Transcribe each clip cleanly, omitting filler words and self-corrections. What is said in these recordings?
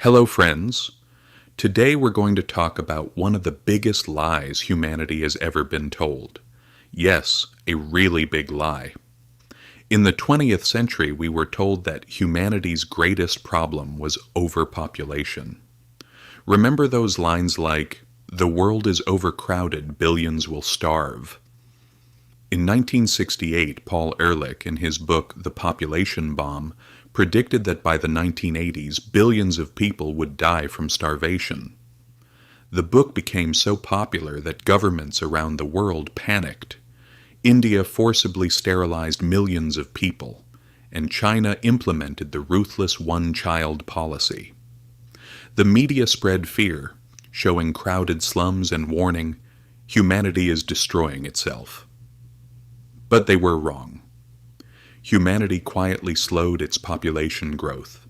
Hello, friends. Today we're going to talk about one of the biggest lies humanity has ever been told. Yes, a really big lie. In the 20th century, we were told that humanity's greatest problem was overpopulation. Remember those lines like, "The world is overcrowded, billions will starve." In 1968, Paul Ehrlich, in his book The Population Bomb, predicted that by the 1980s, billions of people would die from starvation. The book became so popular that governments around the world panicked. India forcibly sterilized millions of people, and China implemented the ruthless one-child policy. The media spread fear, showing crowded slums and warning, humanity is destroying itself. But they were wrong. Humanity quietly slowed its population growth,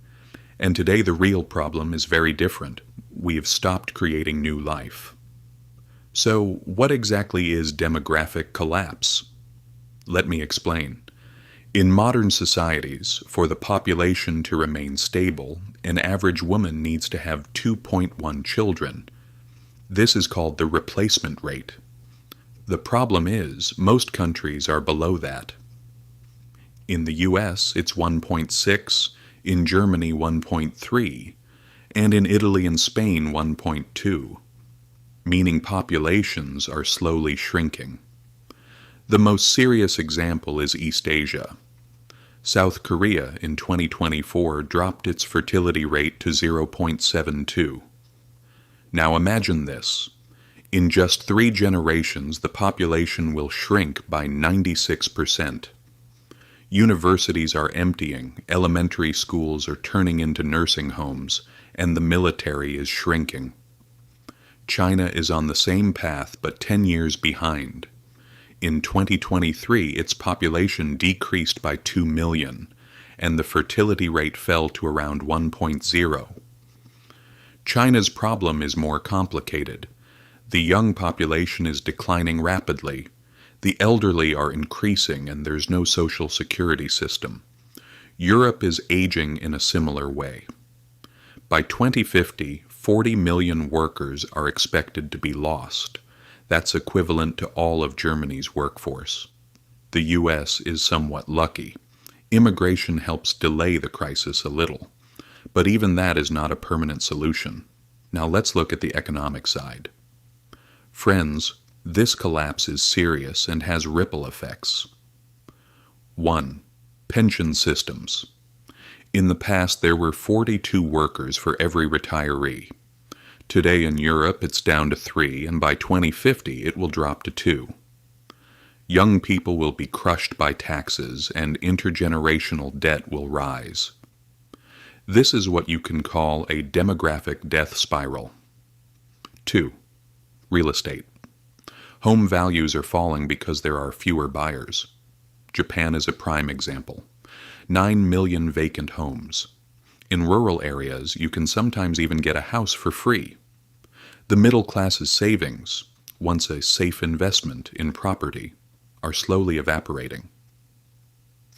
and today the real problem is very different. We have stopped creating new life. So, what exactly is demographic collapse? Let me explain. In modern societies, for the population to remain stable, an average woman needs to have 2.1 children. This is called the replacement rate. The problem is, most countries are below that. In the US, it's 1.6, in Germany 1.3, and in Italy and Spain 1.2, meaning populations are slowly shrinking. The most serious example is East Asia. South Korea in 2024 dropped its fertility rate to 0.72. Now imagine this. In just 3 generations, the population will shrink by 96%. Universities are emptying, elementary schools are turning into nursing homes, and the military is shrinking. China is on the same path but 10 years behind. In 2023, its population decreased by 2 million, and the fertility rate fell to around 1.0. China's problem is more complicated. The young population is declining rapidly. The elderly are increasing and there's no social security system. Europe is aging in a similar way. By 2050, 40 million workers are expected to be lost. That's equivalent to all of Germany's workforce. The US is somewhat lucky. Immigration helps delay the crisis a little. But even that is not a permanent solution. Now let's look at the economic side. Friends, this collapse is serious and has ripple effects. 1. Pension systems. In the past, there were 42 workers for every retiree. Today in Europe, it's down to 3, and by 2050, it will drop to 2. Young people will be crushed by taxes, and intergenerational debt will rise. This is what you can call a demographic death spiral. 2. Real estate. Home values are falling because there are fewer buyers. Japan is a prime example. 9 million vacant homes. In rural areas, you can sometimes even get a house for free. The middle class's savings, once a safe investment in property, are slowly evaporating.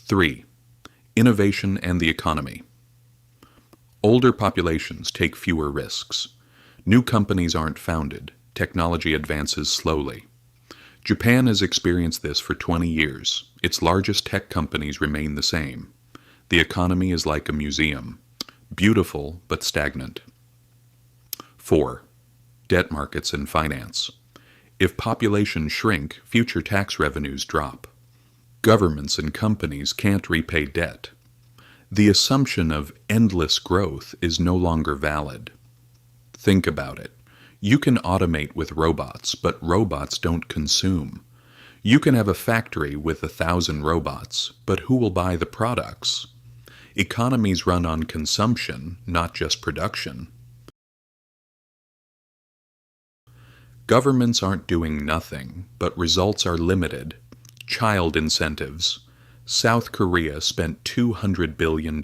3. Innovation and the economy. Older populations take fewer risks. New companies aren't founded. Technology advances slowly. Japan has experienced this for 20 years. Its largest tech companies remain the same. The economy is like a museum. Beautiful, but stagnant. 4. Debt markets and finance. If populations shrink, future tax revenues drop. Governments and companies can't repay debt. The assumption of endless growth is no longer valid. Think about it. You can automate with robots, but robots don't consume. You can have a factory with 1,000 robots, but who will buy the products? Economies run on consumption, not just production. Governments aren't doing nothing, but results are limited. Child incentives. South Korea spent $200 billion.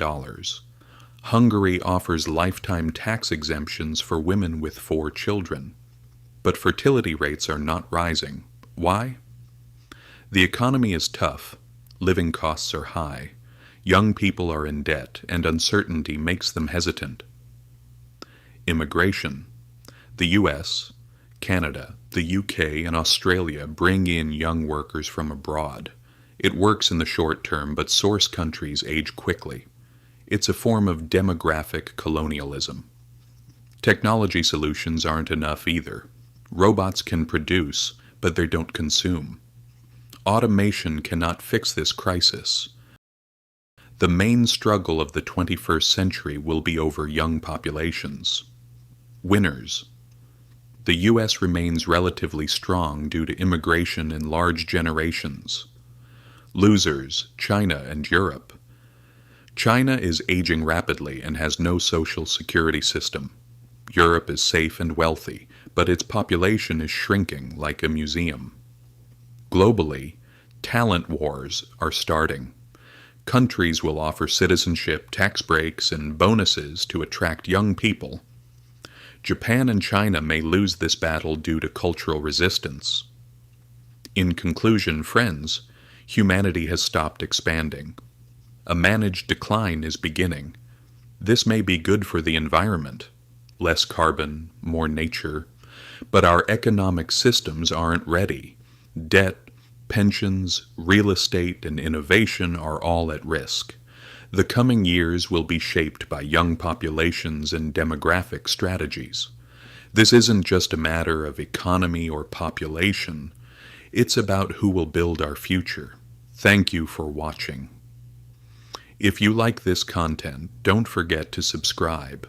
Hungary offers lifetime tax exemptions for women with 4 children. But fertility rates are not rising. Why? The economy is tough. Living costs are high. Young people are in debt, and uncertainty makes them hesitant. Immigration. The US, Canada, the UK, and Australia bring in young workers from abroad. It works in the short term, but source countries age quickly. It's a form of demographic colonialism. Technology solutions aren't enough either. Robots can produce, but they don't consume. Automation cannot fix this crisis. The main struggle of the 21st century will be over young populations. Winners. The U.S. remains relatively strong due to immigration in large generations. Losers, China and Europe. China is aging rapidly and has no social security system. Europe is safe and wealthy, but its population is shrinking like a museum. Globally, talent wars are starting. Countries will offer citizenship, tax breaks, and bonuses to attract young people. Japan and China may lose this battle due to cultural resistance. In conclusion, friends, humanity has stopped expanding. A managed decline is beginning. This may be good for the environment. Less carbon, more nature. But our economic systems aren't ready. Debt, pensions, real estate, and innovation are all at risk. The coming years will be shaped by young populations and demographic strategies. This isn't just a matter of economy or population. It's about who will build our future. Thank you for watching. If you like this content, don't forget to subscribe.